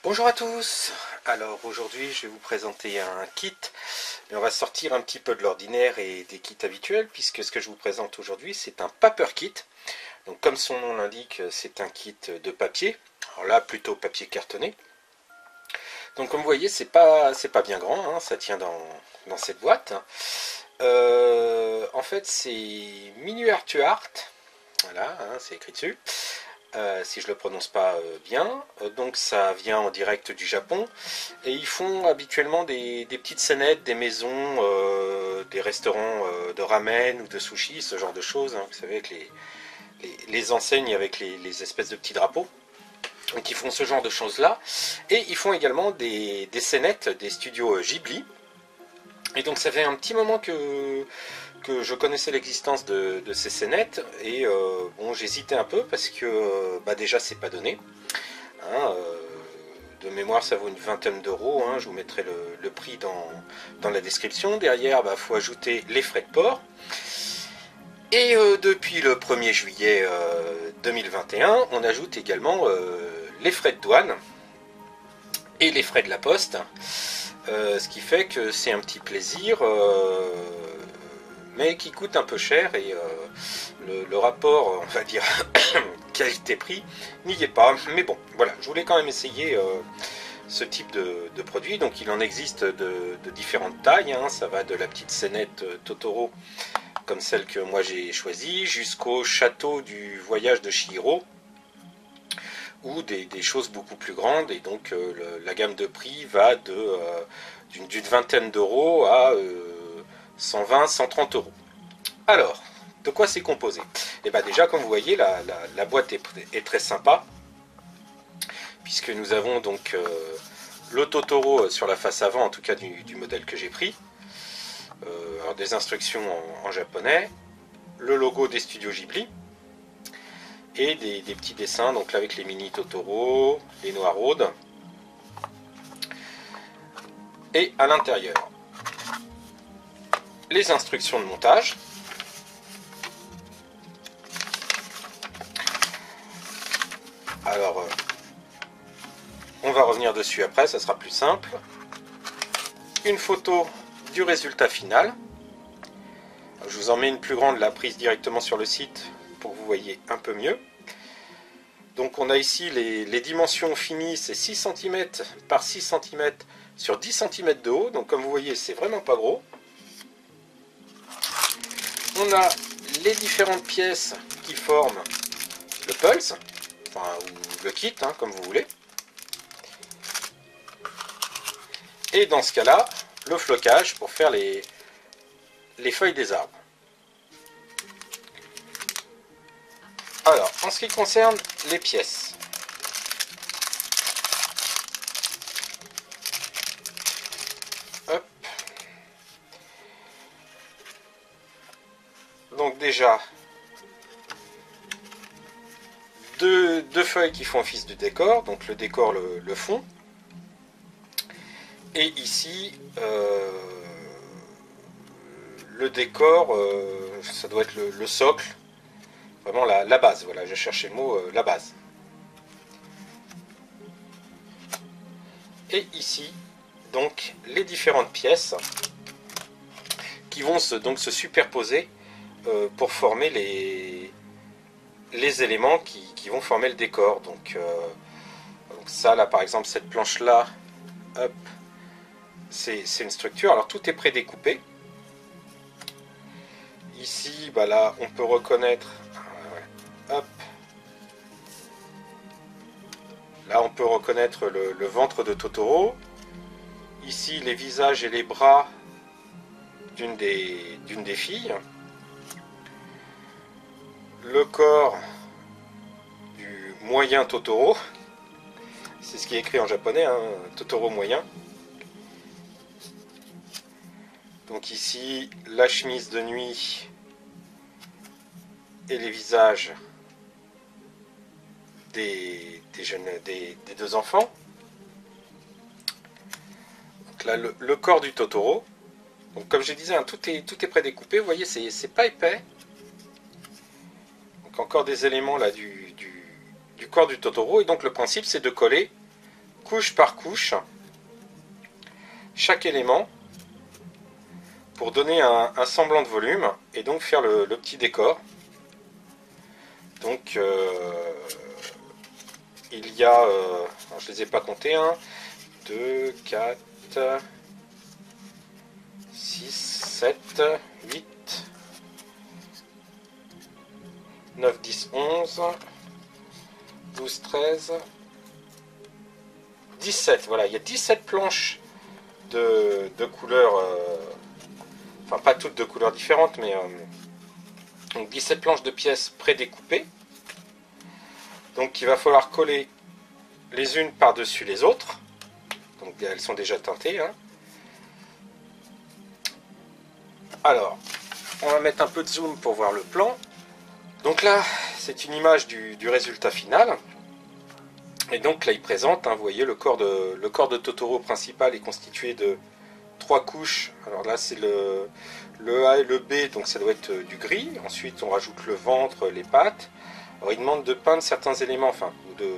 Bonjour à tous. Alors aujourd'hui je vais vous présenter un kit, mais on va sortir un petit peu de l'ordinaire et des kits habituels, puisque ce que je vous présente aujourd'hui c'est un paper kit. Donc comme son nom l'indique, c'est un kit de papier, alors là plutôt papier cartonné. Donc comme vous voyez c'est pas bien grand, hein, ça tient dans cette boîte. En fait c'est Minuart to Art, voilà, hein, c'est écrit dessus. Si je le prononce pas bien, donc ça vient en direct du Japon, et ils font habituellement des petites scénettes, des maisons, des restaurants de ramen ou de sushi, ce genre de choses, hein, vous savez, avec les enseignes avec les espèces de petits drapeaux. Donc ils font ce genre de choses là, et ils font également des scénettes des studios Ghibli. Et donc ça fait un petit moment que je connaissais l'existence de ces scénettes, et bon, j'hésitais un peu parce que déjà c'est pas donné, hein, de mémoire ça vaut une vingtaine d'euros, hein, je vous mettrai le prix dans la description. Derrière faut ajouter les frais de port, et depuis le 1er juillet 2021 on ajoute également les frais de douane et les frais de la poste, ce qui fait que c'est un petit plaisir, mais qui coûte un peu cher, et le rapport, on va dire, qualité-prix n'y est pas. Mais bon, voilà, je voulais quand même essayer ce type de produit. Donc il en existe de différentes tailles, hein. Ça va de la petite scénette Totoro, comme celle que moi j'ai choisie, jusqu'au château du voyage de Chihiro, ou des choses beaucoup plus grandes. Et donc la gamme de prix va d'une vingtaine d'euros à 120-130 euros. Alors, de quoi c'est composé? Et déjà, comme vous voyez, la boîte est très sympa, puisque nous avons donc le Totoro sur la face avant, en tout cas du modèle que j'ai pris, alors des instructions en japonais, le logo des studios Ghibli, et des petits dessins, donc là avec les mini Totoro, les noiraudes, et à l'intérieur les instructions de montage. Alors on va revenir dessus après, ça sera plus simple. Une photo du résultat final. Je vous en mets une plus grande, la prise directement sur le site, pour que vous voyez un peu mieux. Donc on a ici les dimensions finies, c'est 6 cm par 6 cm sur 10 cm de haut, donc comme vous voyez c'est vraiment pas gros. On a les différentes pièces qui forment le pulse, enfin, ou le kit, hein, comme vous voulez. Et dans ce cas-là, le flocage pour faire les feuilles des arbres. Alors, en ce qui concerne les pièces, hop. Donc déjà, deux feuilles qui font office de décor, donc le décor, le fond, et ici le décor, ça doit être le socle, vraiment la base, voilà, je cherchais le mot, la base. Et ici, donc, les différentes pièces qui vont se superposer pour former les éléments qui vont former le décor. Donc ça, là, par exemple, cette planche-là, hop, c'est une structure. Alors, tout est prédécoupé. Ici, là, on peut reconnaître, hop, là, on peut reconnaître le ventre de Totoro. Ici, les visages et les bras d'une des filles. Le corps du moyen Totoro. C'est ce qui est écrit en japonais, hein, Totoro moyen. Donc ici, la chemise de nuit et les visages des deux enfants. Donc là, le corps du Totoro. Donc comme je disais, hein, tout est prédécoupé. Vous voyez, c'est pas épais. Donc encore des éléments là du corps du Totoro. Et donc le principe, c'est de coller couche par couche chaque élément pour donner un semblant de volume et donc faire le petit décor. Donc il y a, alors je les ai pas comptés, 1, 2, 4, 6, 7, 8, 9, 10, 11, 12, 13, 17, voilà, il y a 17 planches de couleurs, enfin pas toutes de couleurs différentes, mais donc 17 planches de pièces prédécoupées. Donc il va falloir coller les unes par-dessus les autres. Donc elles sont déjà teintées. Hein. Alors, on va mettre un peu de zoom pour voir le plan. Donc là, c'est une image du résultat final. Et donc là, il présente, hein, vous voyez, le corps de Totoro principal est constitué de 3 couches. Alors là, c'est le A et le B, donc ça doit être du gris. Ensuite, on rajoute le ventre, les pattes. Alors, il demande de peindre certains éléments, enfin, ou de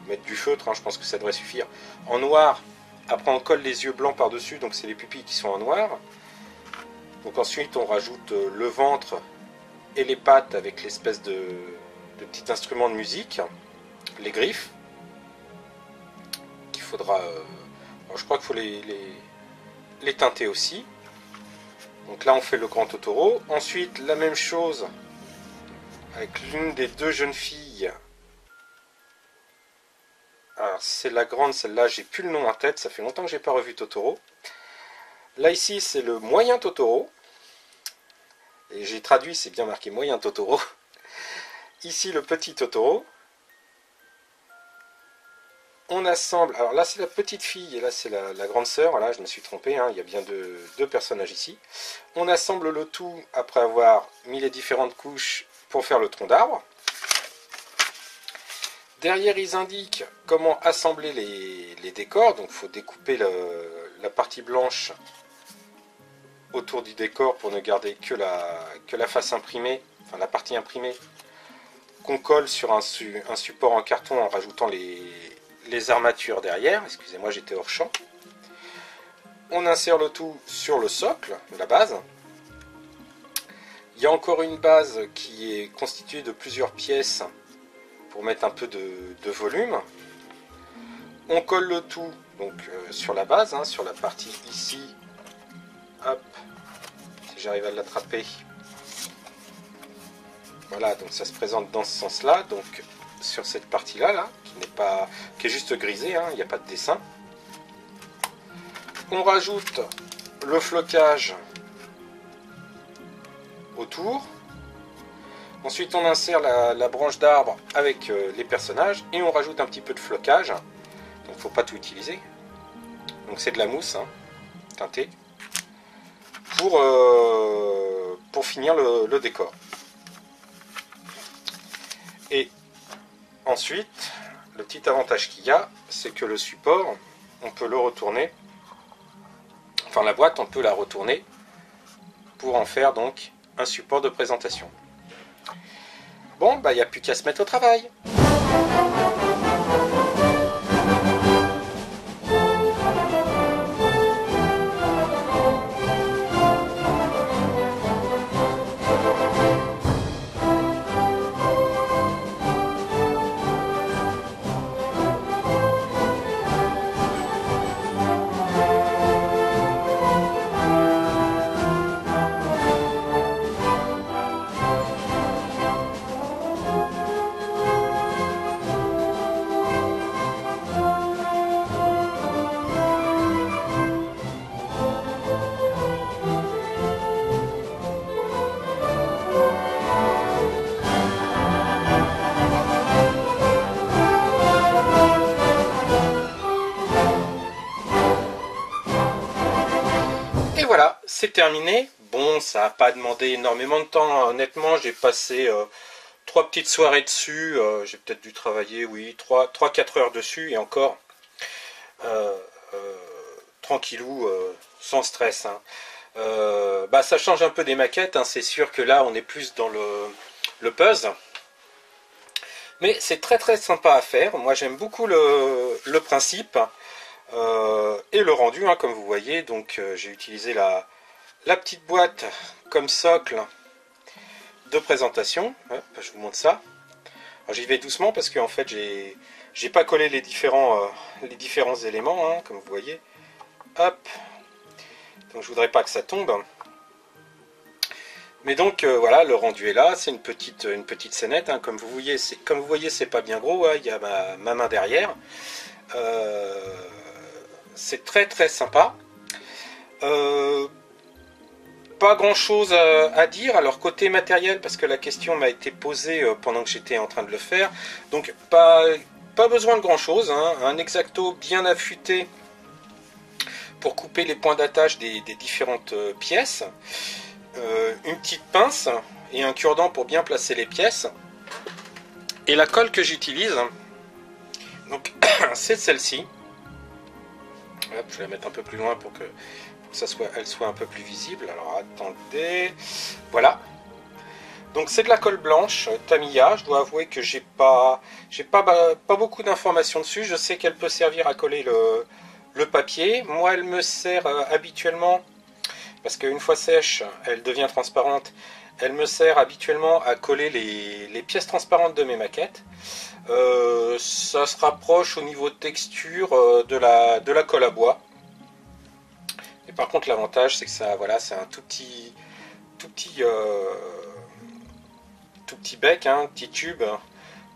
mettre du feutre, hein, je pense que ça devrait suffire, en noir. Après, on colle les yeux blancs par-dessus, donc c'est les pupilles qui sont en noir. Donc ensuite, on rajoute le ventre et les pattes avec l'espèce de petit instrument de musique, les griffes, qu'il faudra... alors, je crois qu'il faut les teinter aussi. Donc là, on fait le grand Totoro. Ensuite, la même chose avec l'une des deux jeunes filles. Alors, c'est la grande, celle-là, j'ai plus le nom en tête, ça fait longtemps que j'ai pas revu Totoro. Là, ici, c'est le moyen Totoro. Et j'ai traduit, c'est bien marqué moyen Totoro. Ici, le petit Totoro. On assemble, alors là, c'est la petite fille, et là, c'est la grande sœur. Voilà, je me suis trompé, hein, il y a bien deux personnages ici. On assemble le tout après avoir mis les différentes couches pour faire le tronc d'arbre. Derrière, ils indiquent comment assembler les décors. Donc, il faut découper la partie blanche autour du décor pour ne garder que la face imprimée, enfin la partie imprimée, qu'on colle sur un support en carton en rajoutant les armatures derrière. Excusez-moi, j'étais hors champ. On insère le tout sur le socle, la base. Il y a encore une base qui est constituée de plusieurs pièces pour mettre un peu de volume. On colle le tout donc sur la base, hein, sur la partie ici. Hop, si j'arrive à l'attraper. Voilà, donc ça se présente dans ce sens-là, donc sur cette partie-là, là, qui est juste grisée, hein, il n'y a pas de dessin. On rajoute le flocage autour. Ensuite, on insère la branche d'arbre avec les personnages et on rajoute un petit peu de flocage. Donc, il ne faut pas tout utiliser. Donc, c'est de la mousse, hein, teintée, pour finir le décor. Et ensuite, le petit avantage qu'il y a, c'est que le support, on peut le retourner. Enfin, la boîte, on peut la retourner pour en faire donc un support de présentation. Bon, bah, il n'y a plus qu'à se mettre au travail. Et voilà, c'est terminé. Bon, ça n'a pas demandé énormément de temps. Honnêtement, j'ai passé 3 petites soirées dessus. J'ai peut-être dû travailler, oui, 3-4 heures dessus. Et encore, tranquillou, sans stress. Hein. Bah, ça change un peu des maquettes. Hein. C'est sûr que là, on est plus dans le puzzle. Mais c'est très très sympa à faire. Moi j'aime beaucoup le principe et le rendu, hein, comme vous voyez. Donc j'ai utilisé la petite boîte comme socle de présentation. Hop, je vous montre ça. J'y vais doucement parce qu'en fait j'ai pas collé les différents éléments, hein, comme vous voyez. Hop. Donc je voudrais pas que ça tombe. Mais donc voilà, le rendu est là. C'est une petite scénette, hein, comme vous voyez. C'est pas bien gros. Hein, il y a ma main derrière. C'est très très sympa. Pas grand chose à dire. Alors côté matériel, parce que la question m'a été posée pendant que j'étais en train de le faire. Donc pas besoin de grand chose, hein. Un X-Acto bien affûté pour couper les points d'attache des différentes pièces. Une petite pince et un cure-dent pour bien placer les pièces. Et la colle que j'utilise, donc c'est celle-ci. Je vais la mettre un peu plus loin pour que elle soit un peu plus visible. Alors attendez, voilà. Donc c'est de la colle blanche Tamiya. Je dois avouer que j'ai pas beaucoup d'informations dessus. Je sais qu'elle peut servir à coller le papier. Moi, elle me sert habituellement, parce qu'une fois sèche, elle devient transparente. Elle me sert habituellement à coller les pièces transparentes de mes maquettes. Ça se rapproche au niveau de texture de la colle à bois. Et par contre, l'avantage, c'est que ça, voilà, c'est un tout petit bec, hein, petit tube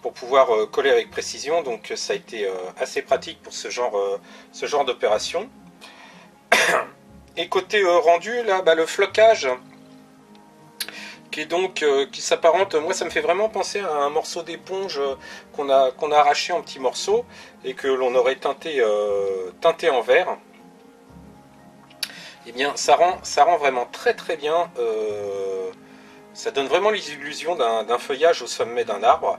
pour pouvoir coller avec précision. Donc ça a été assez pratique pour ce genre d'opération. Et côté rendu, là, le flocage qui s'apparente, moi ça me fait vraiment penser à un morceau d'éponge qu'on a arraché en petits morceaux et que l'on aurait teinté en vert. Et bien ça rend vraiment très très bien, ça donne vraiment l'illusion d'un feuillage au sommet d'un arbre.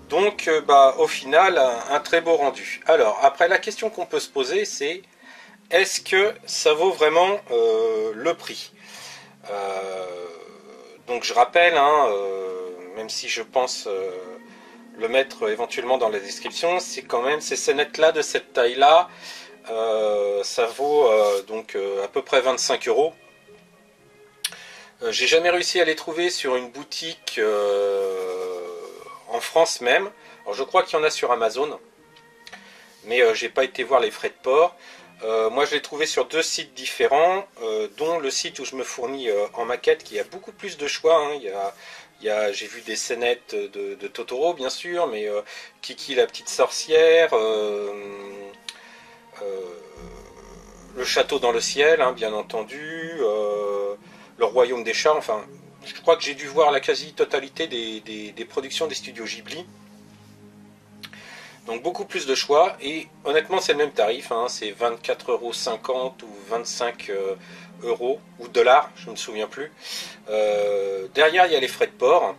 Donc au final un très beau rendu. Alors après, la question qu'on peut se poser, c'est: est-ce que ça vaut vraiment le prix? Donc je rappelle, hein, même si je pense le mettre éventuellement dans la description, c'est quand même ces scénettes là de cette taille là, ça vaut donc à peu près 25 €. J'ai jamais réussi à les trouver sur une boutique en France même. Alors je crois qu'il y en a sur Amazon, mais j'ai pas été voir les frais de port. Moi je l'ai trouvé sur 2 sites différents, dont le site où je me fournis en maquette, qui a beaucoup plus de choix, hein. J'ai vu des scénettes de Totoro bien sûr, mais Kiki la petite sorcière, le château dans le ciel, hein, bien entendu, le royaume des chats. Enfin, je crois que j'ai dû voir la quasi-totalité des productions des studios Ghibli. Donc beaucoup plus de choix, et honnêtement c'est le même tarif, hein, c'est 24,50 € ou 25 € ou dollars, je ne me souviens plus. Derrière il y a les frais de port,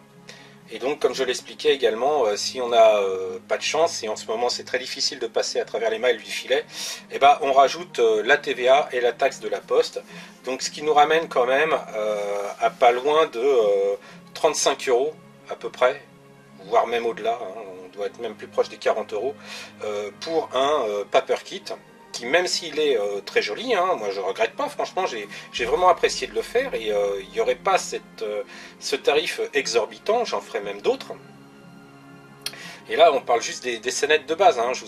et donc comme je l'expliquais également, si on n'a pas de chance, et en ce moment c'est très difficile de passer à travers les mailles du filet, et on rajoute la TVA et la taxe de la poste, donc ce qui nous ramène quand même à pas loin de 35 € à peu près, voire même au-delà, hein, on doit être même plus proche des 40 € pour un paper kit, qui même s'il est très joli, hein, moi je regrette pas, franchement j'ai vraiment apprécié de le faire, et il n'y aurait pas ce tarif exorbitant, j'en ferai même d'autres. Et là on parle juste des scénettes de base, hein. Je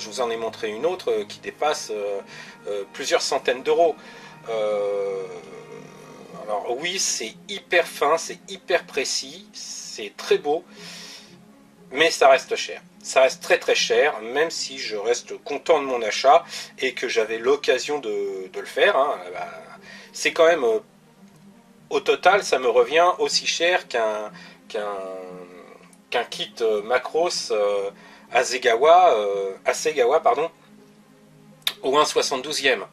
vous en ai montré une autre qui dépasse plusieurs centaines d'euros. Alors oui, c'est hyper fin, c'est hyper précis, c'est très beau, mais ça reste cher. Ça reste très très cher, même si je reste content de mon achat et que j'avais l'occasion de le faire, hein. C'est quand même, au total, ça me revient aussi cher qu'un kit Macros Asegawa, pardon, au 1,72e.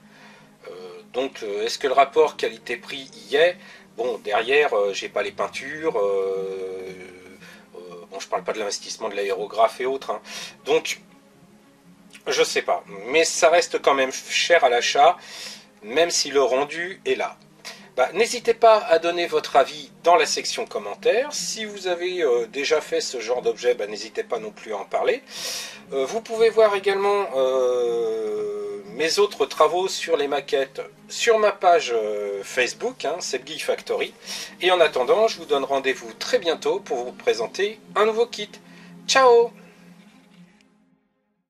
Donc est-ce que le rapport qualité-prix y est? Bon, derrière, j'ai pas les peintures, bon, je parle pas de l'investissement de l'aérographe et autres, hein. Donc, je sais pas. Mais ça reste quand même cher à l'achat, même si le rendu est là. N'hésitez pas à donner votre avis dans la section commentaires. Si vous avez déjà fait ce genre d'objet, n'hésitez pas non plus à en parler. Vous pouvez voir également mes autres travaux sur les maquettes sur ma page Facebook, c'est Geek Factory. Et en attendant, je vous donne rendez-vous très bientôt pour vous présenter un nouveau kit. Ciao!